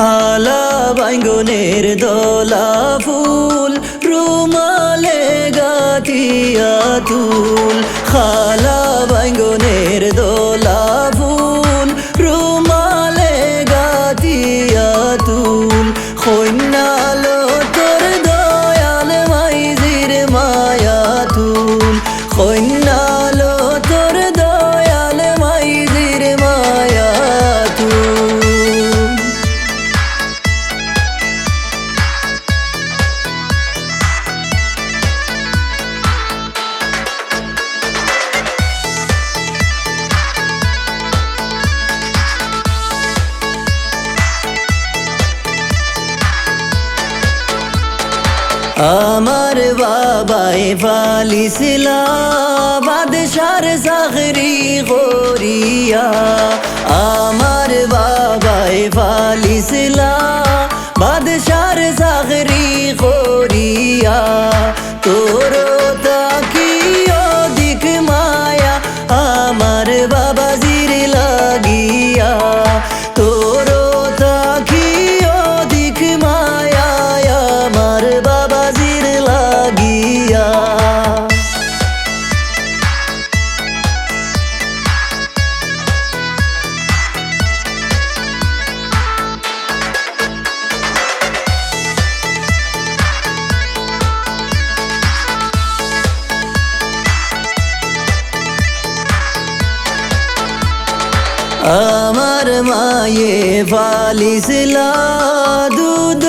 খালা বাইঙ্গনের দোলা ফুল রুমালে গাতিয়া তুল। খালা বাইঙ্গনের দোলা ফুল রুমালে গাতিয়া তুল। কন্যালো তোর দয়াল মাইজির মায়া তুল। কন্যালো তোর দয়াল মাইজির মায়া তুল। আমার বাবাই ফালিছিলা বাদশার চাকরি করিয়া। আমার বাবাই ফালিছিলা বাদশার চাকরি করিয়া। তোর তাকি অধিক মায়া আমার বাবাজির লাগিয়া। তোর তাকি অধিক মায়া আমার বাবাজির লাগিয়া। আমার মায়ে ফালিছিলা দুধ